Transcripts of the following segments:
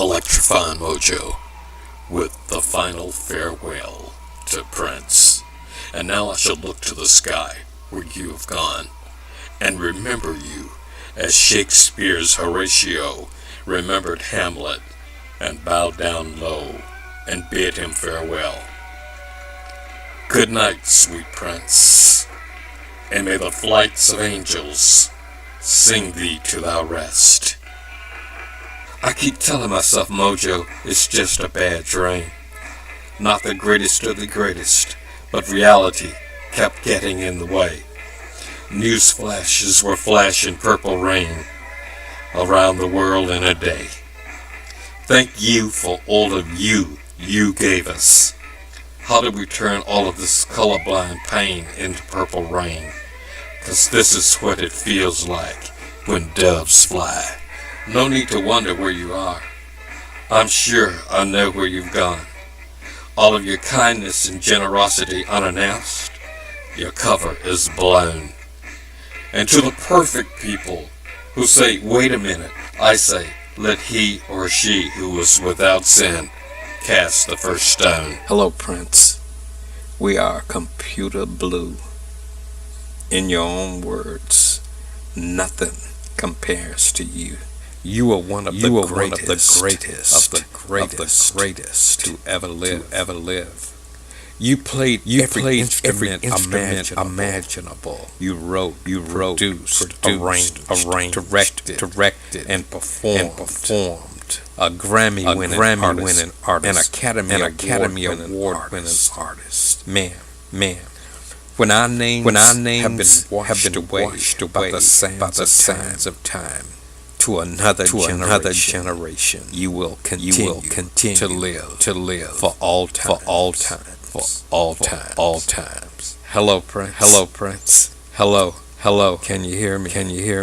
Electrifying Mojo with the final farewell to Prince. And now I shall look to the sky where you have gone, and remember you as Shakespeare's Horatio remembered Hamlet, and bowed down low and bid him farewell. Good night, sweet Prince, and may the flights of angels sing thee to thy rest. I keep telling myself Mojo is just a bad dream, not the greatest of the greatest, but reality kept getting in the way. News flashes were flashing purple rain around the world in a day. Thank you for all of you gave us. How did we turn all of this colorblind pain into purple rain? 'Cause this is what it feels like when doves fly. No need to wonder where you are. I'm sure I know where you've gone. All of your kindness and generosity unannounced, your cover is blown. And to the perfect people who say, wait a minute, I say, let he or she who was without sin cast the first stone. Hello, Prince. We are computer blue. In your own words, nothing compares to you. You are one of the greatest to ever live. You played every instrument imaginable. You wrote, produced, arranged, directed, and performed. A Grammy-winning artist, an Academy Award-winning artist. Man. When our names have been washed away by the sands of time, to another generation, you will continue to live for all times. Hello, Prince. Hello. Can you hear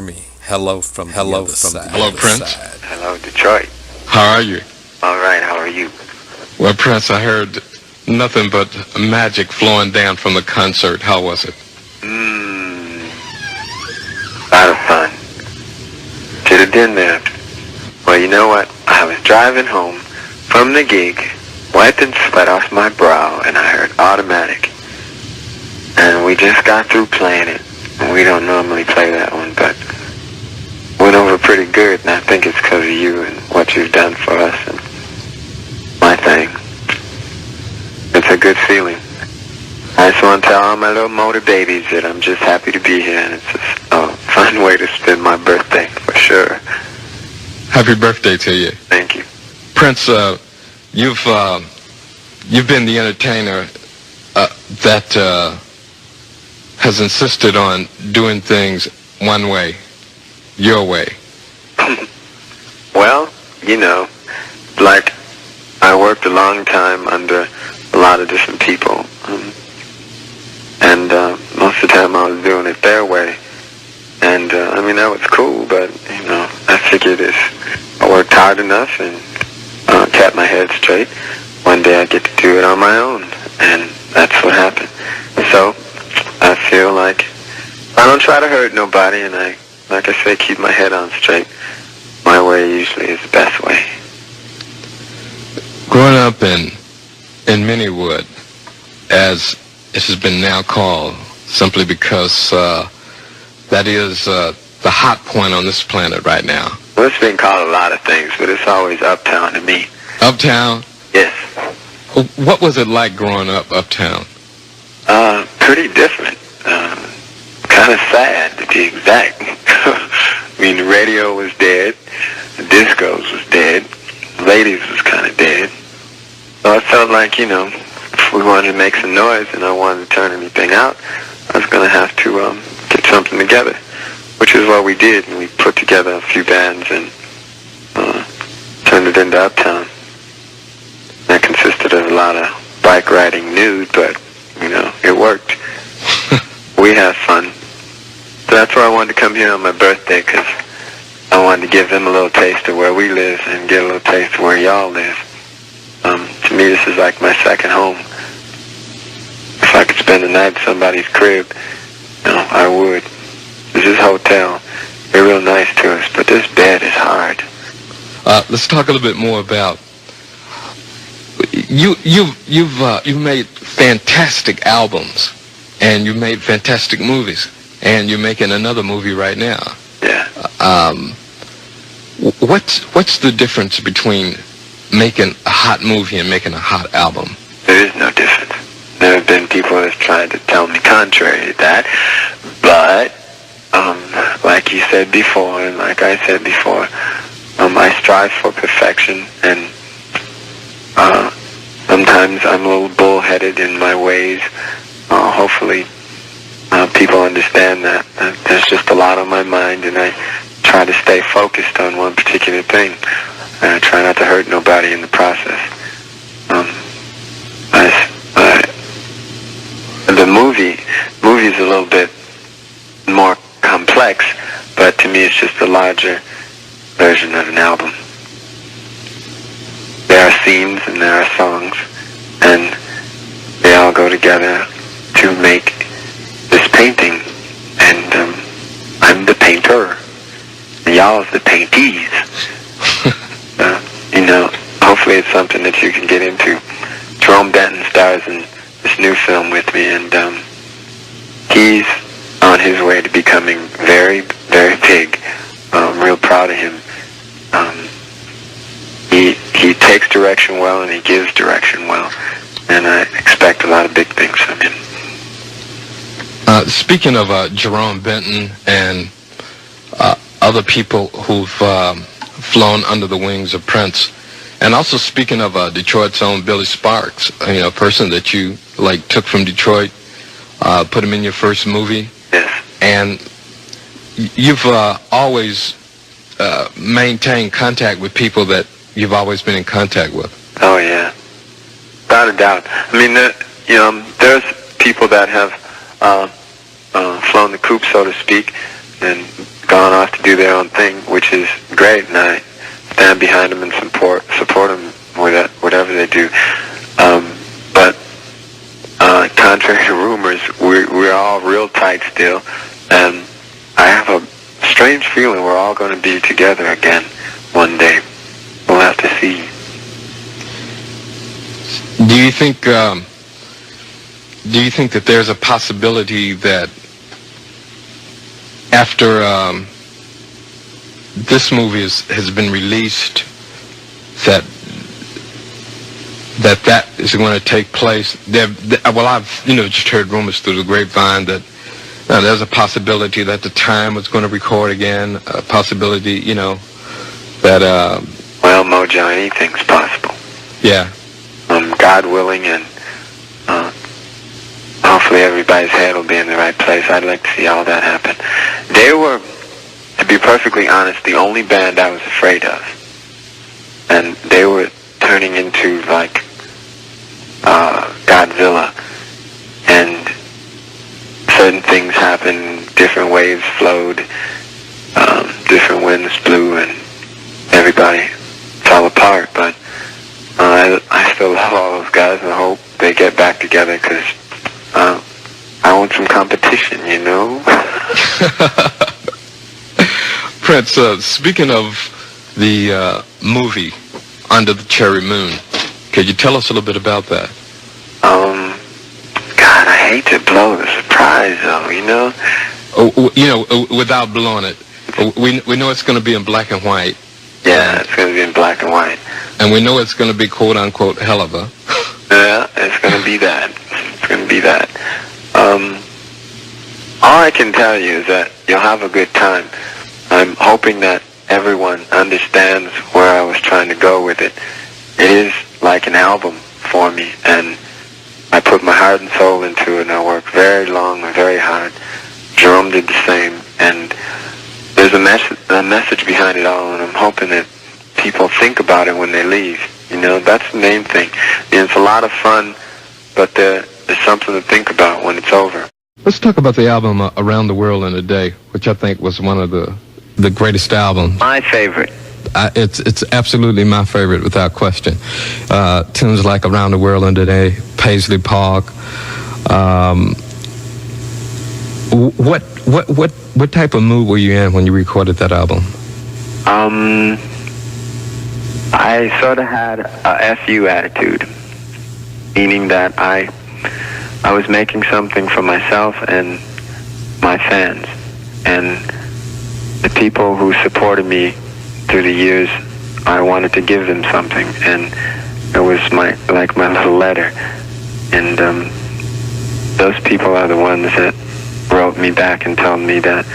me? Hello from the other side. Hello, Prince. Hello, Detroit. How are you? All right, how are you? Well, Prince, I heard nothing but magic flowing down from the concert. How was it? A lot of fun. Should have been there. Well, you know what? I was driving home from the gig, wiping sweat off my brow, and I heard Automatic. And we just got through playing it. We don't normally play that one, but went over pretty good, and I think it's because of you and what you've done for us and my thing. It's a good feeling. I just want to tell all my little motor babies that I'm just happy to be here, and it's just a fun way to spend my birthday, for sure. Happy birthday to you. Thank you. Prince, you've been the entertainer that has insisted on doing things one way, your way. Well, you know, like I worked a long time under a lot of different people, and most of the time I was doing it their way, and I mean that was cool, but you know, I figured if I worked hard enough and kept my head straight, one day I get to do it on my own, and that's what happened. So I feel like I don't try to hurt nobody, and I, like I say, keep my head on straight. My way usually is the best way. Growing up in Minneapolis, as it has been now called, simply because that is the hot point on this planet right now. Well, it's been called a lot of things, but it's always uptown to me. Uptown? Yes. What was it like growing up uptown? Pretty different. Kind of sad, to be exact. I mean, the radio was dead, the discos was dead, ladies was kind of dead. So I felt like, you know, if we wanted to make some noise and I wanted to turn anything out, I was going to have to get something together, which is what we did. And we put together a few bands and turned it into Uptown. That consisted of a lot of bike riding nude, but, you know, it worked. We had fun. So that's why I wanted to come here on my birthday, because I wanted to give them a little taste of where we live and get a little taste of where y'all live. To me, this is like my second home. If I could spend the night at somebody's crib, you know, I would. This is a hotel. They're real nice to us, but this bed is hard. let's talk a little bit more about you've made fantastic albums, and you've made fantastic movies, and you're making another movie right now. Yeah. What's the difference between making a hot movie and making a hot album? There is no difference. There have been people that have tried to tell me contrary to that, but like you said before, and like I said before, I strive for perfection, and sometimes I'm a little bullheaded in my ways. Hopefully people understand that there's just a lot on my mind, and I try to stay focused on one particular thing. And I try not to hurt nobody in the process. The movie is a little bit more complex, but to me it's just a larger version of an album. There are themes and there are songs, and they all go together to make this painting. And I'm the painter, and y'all is the paintees. Hopefully it's something that you can get into. Jerome Benton stars in this new film with me, and he's on his way to becoming very, very big. I'm real proud of him. He takes direction well, and he gives direction well, and I expect a lot of big things from him. Speaking of Jerome Benton and other people who've flown under the wings of Prince, and also speaking of Detroit's own Billy Sparks, a person that you took from Detroit, put him in your first movie. Yes. And you've always maintained contact with people that you've always been in contact with. Oh yeah, without a doubt. I mean, there's people that have flown the coop, so to speak, and gone off to do their own thing, which is great, and I stand behind them and support them with whatever they do. But contrary to rumors, we're all real tight still, and I have a strange feeling we're all going to be together again one day. We'll have to see. Do you think that there's a possibility that after this movie has been released, that is going to take place? I've just heard rumors through the grapevine that there's a possibility that the Time was going to record again. A possibility, that. Well, Mojo, anything's possible. Yeah. God willing, and hopefully everybody's head will be in the right place. I'd like to see all that happen. They were, to be perfectly honest, the only band I was afraid of. And they were turning into like Godzilla. And certain things happened, different waves flowed, different winds blew, and everybody fell apart. But I still love all those guys, and I hope they get back together, because I want some competition, Prince, speaking of the movie Under the Cherry Moon, could you tell us a little bit about that? God, I hate to blow the surprise, though, Without blowing it, we know it's going to be in black and white. Yeah, it's going to be in black and white. And we know it's going to be quote-unquote hell of a. Yeah, it's going to be that. It's going to be that. All I can tell you is that you'll have a good time. I'm hoping that everyone understands where I was trying to go with it. It is like an album for me, and I put my heart and soul into it, and I worked very long and very hard. Jerome did the same, and there's a message behind it all, and I'm hoping that people think about it when they leave. That's the main thing. It's a lot of fun, but there's something to think about when it's over. Let's talk about the album Around the World in a Day, which I think was one of the greatest albums. My favorite. It's absolutely my favorite, without question. Tunes like Around the World in a Day, Paisley Park. What type of mood were you in when you recorded that album? I sort of had a FU attitude, meaning that I was making something for myself and my fans, and the people who supported me through the years. I wanted to give them something, and it was my little letter. And those people are the ones that wrote me back and told me that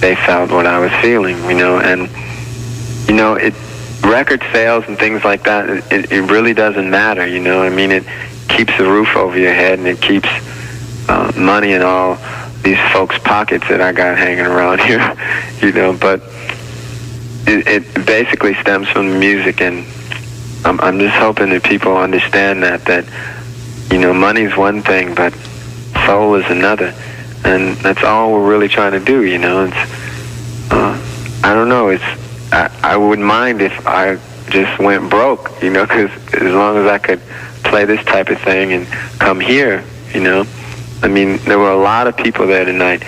they felt what I was feeling, and record sales and things like that, it really doesn't matter, it keeps a roof over your head, and it keeps money in all these folks' pockets that I got hanging around here, but it basically stems from the music, and I'm just hoping that people understand that money's one thing, but soul is another, and that's all we're really trying to do, it's, I don't know, I wouldn't mind if I just went broke, because as long as I could play this type of thing and come here, there were a lot of people there tonight,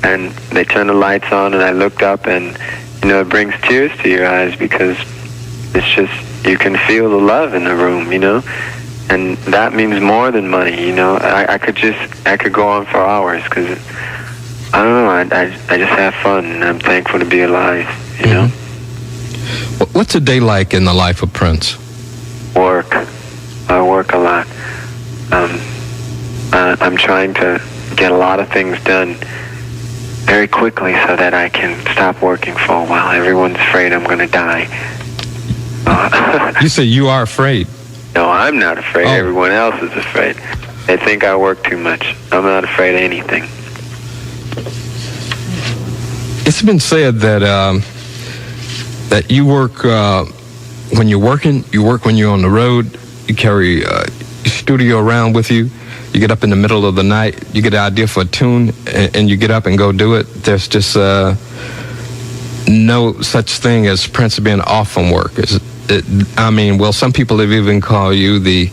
and they turned the lights on, and I looked up, and, it brings tears to your eyes, because it's just, you can feel the love in the room, and that means more than money, I could go on for hours, because, I don't know, I just have fun, and I'm thankful to be alive, What's a day like in the life of Prince? Work. I work a lot. I'm trying to get a lot of things done very quickly so that I can stop working for a while. Everyone's afraid I'm going to die. You say you are afraid? No, I'm not afraid. Oh. Everyone else is afraid. They think I work too much. I'm not afraid of anything. It's been said that that you work when you're working, you work when you're on the road, you carry your studio around with you, you get up in the middle of the night, you get an idea for a tune, and you get up and go do it. There's just no such thing as Prince being off from work. Some people have even called you the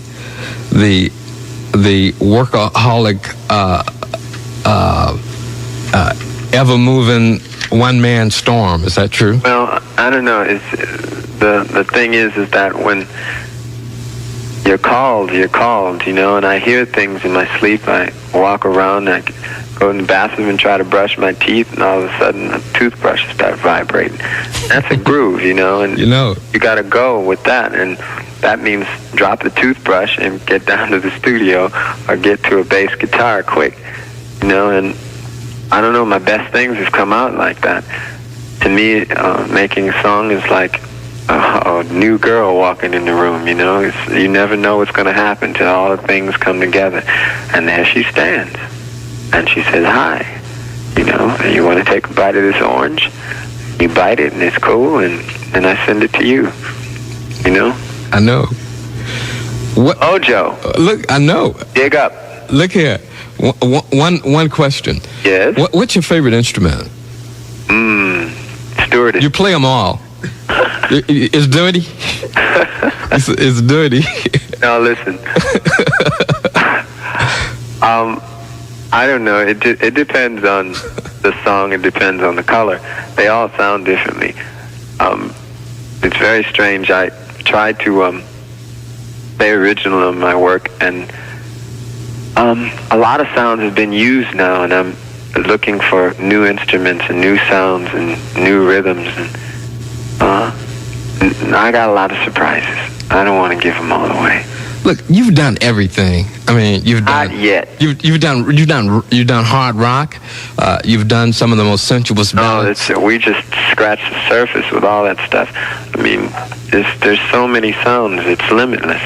workaholic, ever-moving one-man storm. Is that true? Well, I don't know. It's the thing is that when you're called, and I hear things in my sleep. I walk around, I go in the bathroom and try to brush my teeth, and all of a sudden the toothbrush starts vibrating. That's a groove, and you got to go with that, and that means drop the toothbrush and get down to the studio or get to a bass guitar quick, and I don't know, my best things have come out like that. To me, making a song is like a new girl walking in the room, you never know what's going to happen till all the things come together. And there she stands, and she says, hi, and you want to take a bite of this orange? You bite it, and it's cool, and then I send it to you, I know. What? Mojo. Look, I know. Dig up. Look here. One question. Yes? What's your favorite instrument? Stewardess. You play them all. It's dirty. It's dirty. No, listen. I don't know. It depends on the song. It depends on the color. They all sound differently. It's very strange. I try to stay original in my work, and a lot of sounds have been used now, and I'm looking for new instruments and new sounds and new rhythms, and I got a lot of surprises. I don't want to give them all away. Look, you've done everything. I mean, you've done. Not yet. You've done hard rock. You've done some of the most sensuous ballads. No, we just scratched the surface with all that stuff. I mean, there's so many sounds. It's limitless.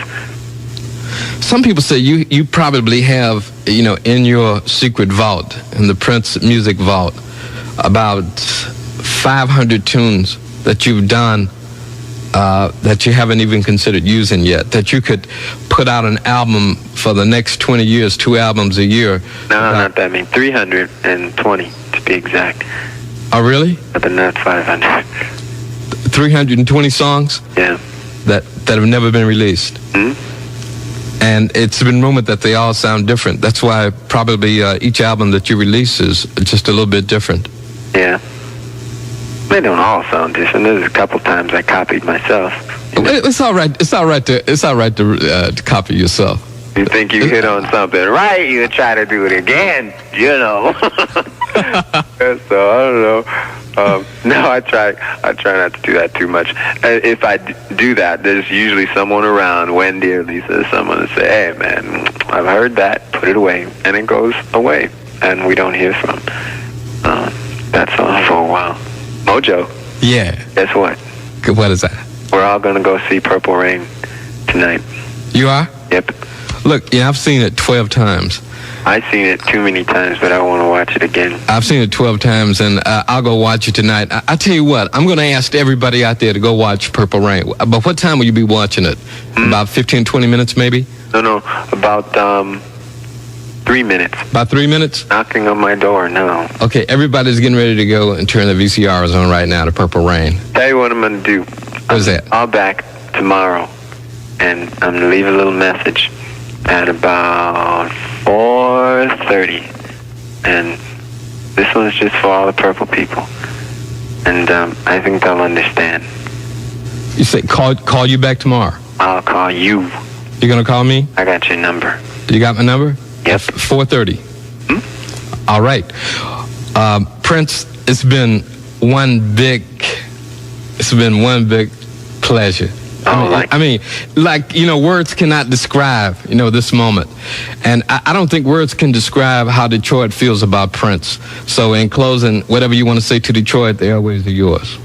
Some people say you probably have, in your secret vault, in the Prince music vault, about 500 tunes that you've done that you haven't even considered using yet, that you could put out an album for the next 20 years, 2 albums a year. No, not that. I mean, 320 to be exact. Oh, really? But not 500. 320 songs? Yeah. That have never been released. Mm-hmm. And it's been rumored that they all sound different. That's why probably each album that you release is just a little bit different. Yeah. They don't all sound different. There's a couple times I copied myself. It's all right. It's all right to copy yourself. You think you hit on something right, you try to do it again, you know. So I don't know. No, I try not to do that too much. If I do that, there's usually someone around, Wendy or Lisa, someone to say, hey man, I've heard that, put it away, and it goes away, and we don't hear from. That's all for a while. Mojo. Yeah. Guess what? What is that? We're all gonna go see Purple Rain tonight. You are? Yep. Look, I've seen it 12 times. I've seen it too many times, but I want to watch it again. I've seen it 12 times, and I'll go watch it tonight. I tell you what, I'm going to ask everybody out there to go watch Purple Rain. But what time will you be watching it? About 15, 20 minutes, maybe? No, about 3 minutes. About 3 minutes? Knocking on my door now. Okay, everybody's getting ready to go and turn the VCRs on right now to Purple Rain. Tell you what I'm going to do. What's that? I'll back tomorrow, and I'm going to leave a little message at about 4:30, and this one's just for all the Purple people, and I think they'll understand. You say call you back tomorrow? I'll call you. You're gonna call me? I got your number. You got my number? Yep. 4:30. All right. Prince, it's been one big pleasure. I mean, words cannot describe, this moment. And I don't think words can describe how Detroit feels about Prince. So in closing, whatever you want to say to Detroit, the airways are yours.